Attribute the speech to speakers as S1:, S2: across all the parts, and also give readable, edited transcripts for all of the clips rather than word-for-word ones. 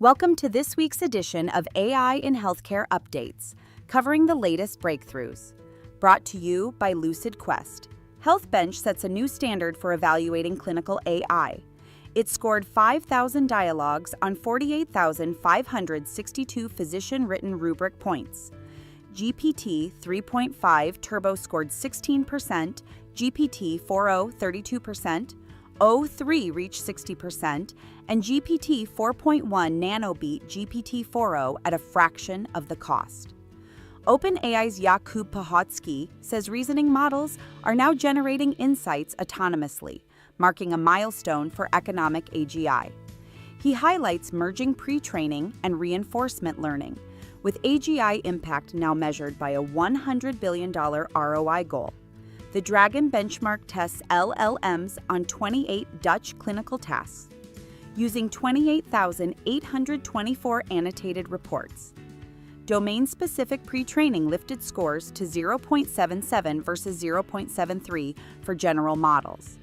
S1: Welcome to this week's edition of AI in Healthcare Updates, covering the latest breakthroughs. Brought to you by Lucid Quest, HealthBench sets a new standard for evaluating clinical AI. It scored 5,000 dialogues on 48,562 physician-written rubric points. GPT 3.5 Turbo scored 16%, GPT 4o 32%, O3 reached 60%, and GPT 4.1 Nano beat GPT 4o at a fraction of the cost. OpenAI's Jakub Pochodzki says reasoning models are now generating insights autonomously, marking a milestone for economic AGI. He highlights merging pre-training and reinforcement learning, with AGI impact now measured by a $100 billion ROI goal. The Dragon benchmark tests LLMs on 28 Dutch clinical tasks, using 28,824 annotated reports. Domain-specific pre-training lifted scores to 0.77 versus 0.73 for general models.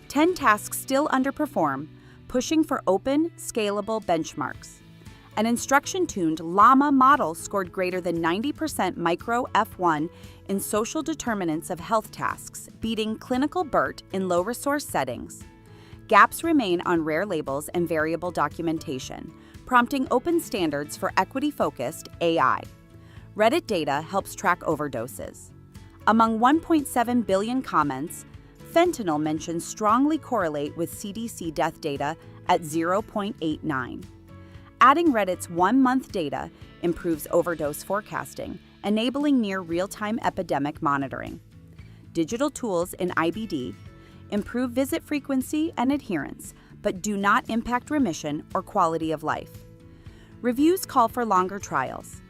S1: 10 tasks still underperform, pushing for open, scalable benchmarks. An instruction-tuned Llama model scored greater than 90% micro F1 in social determinants of health tasks, beating clinical BERT in low-resource settings. Gaps remain on rare labels and variable documentation, prompting open standards for equity-focused AI. Reddit data helps track overdoses. Among 1.7 billion comments, fentanyl mentions strongly correlate with CDC death data at 0.89. Adding Reddit's one-month data improves overdose forecasting, enabling near real-time epidemic monitoring. Digital tools in IBD improve visit frequency and adherence, but do not impact remission or quality of life. Reviews call for longer trials.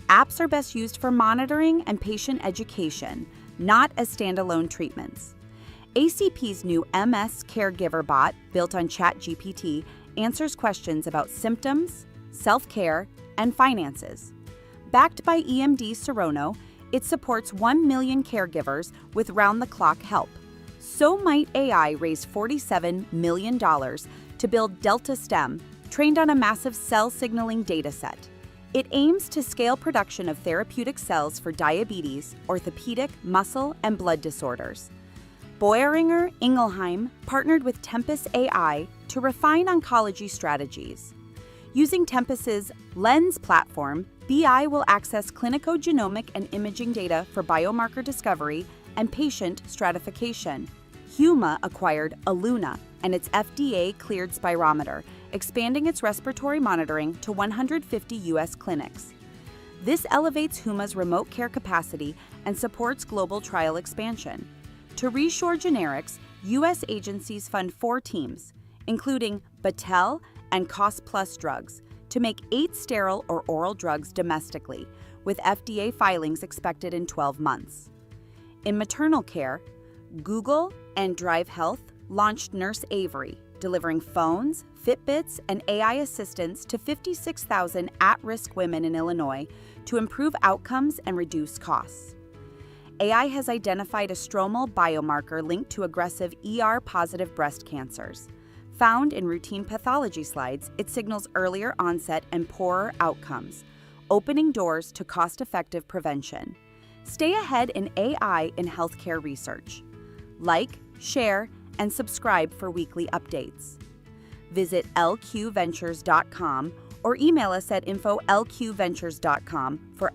S1: Apps are best used for monitoring and patient education, not as standalone treatments. ACP's new MS caregiver bot, built on ChatGPT, answers questions about symptoms, self-care, and finances. Backed by EMD Serono, it supports 1 million caregivers with round-the-clock help. Somite AI raised $47 million to build DeltaStem, trained on a massive cell signaling dataset. It aims to scale production of therapeutic cells for diabetes, orthopedic, muscle, and blood disorders. Boehringer Ingelheim partnered with Tempus AI to refine oncology strategies. Using Tempus's Lens platform, BI will access clinicogenomic and imaging data for biomarker discovery and patient stratification. Huma acquired Aluna and its FDA-cleared spirometer, expanding its respiratory monitoring to 150 U.S. clinics. This elevates Huma's remote care capacity and supports global trial expansion. To reshore generics, U.S. agencies fund 4 teams, including Battelle and Cost Plus Drugs, to make 8 sterile or oral drugs domestically, with FDA filings expected in 12 months. In maternal care, Google and Drive Health launched Nurse Avery, delivering phones, Fitbits, and AI assistants to 56,000 at-risk women in Illinois to improve outcomes and reduce costs. AI has identified a stromal biomarker linked to aggressive ER-positive breast cancers. Found in routine pathology slides, it signals earlier onset and poorer outcomes, opening doors to cost-effective prevention. Stay ahead in AI in healthcare research. Like, share, and subscribe for weekly updates. Visit lqventures.com or email us at info@lqventures.com for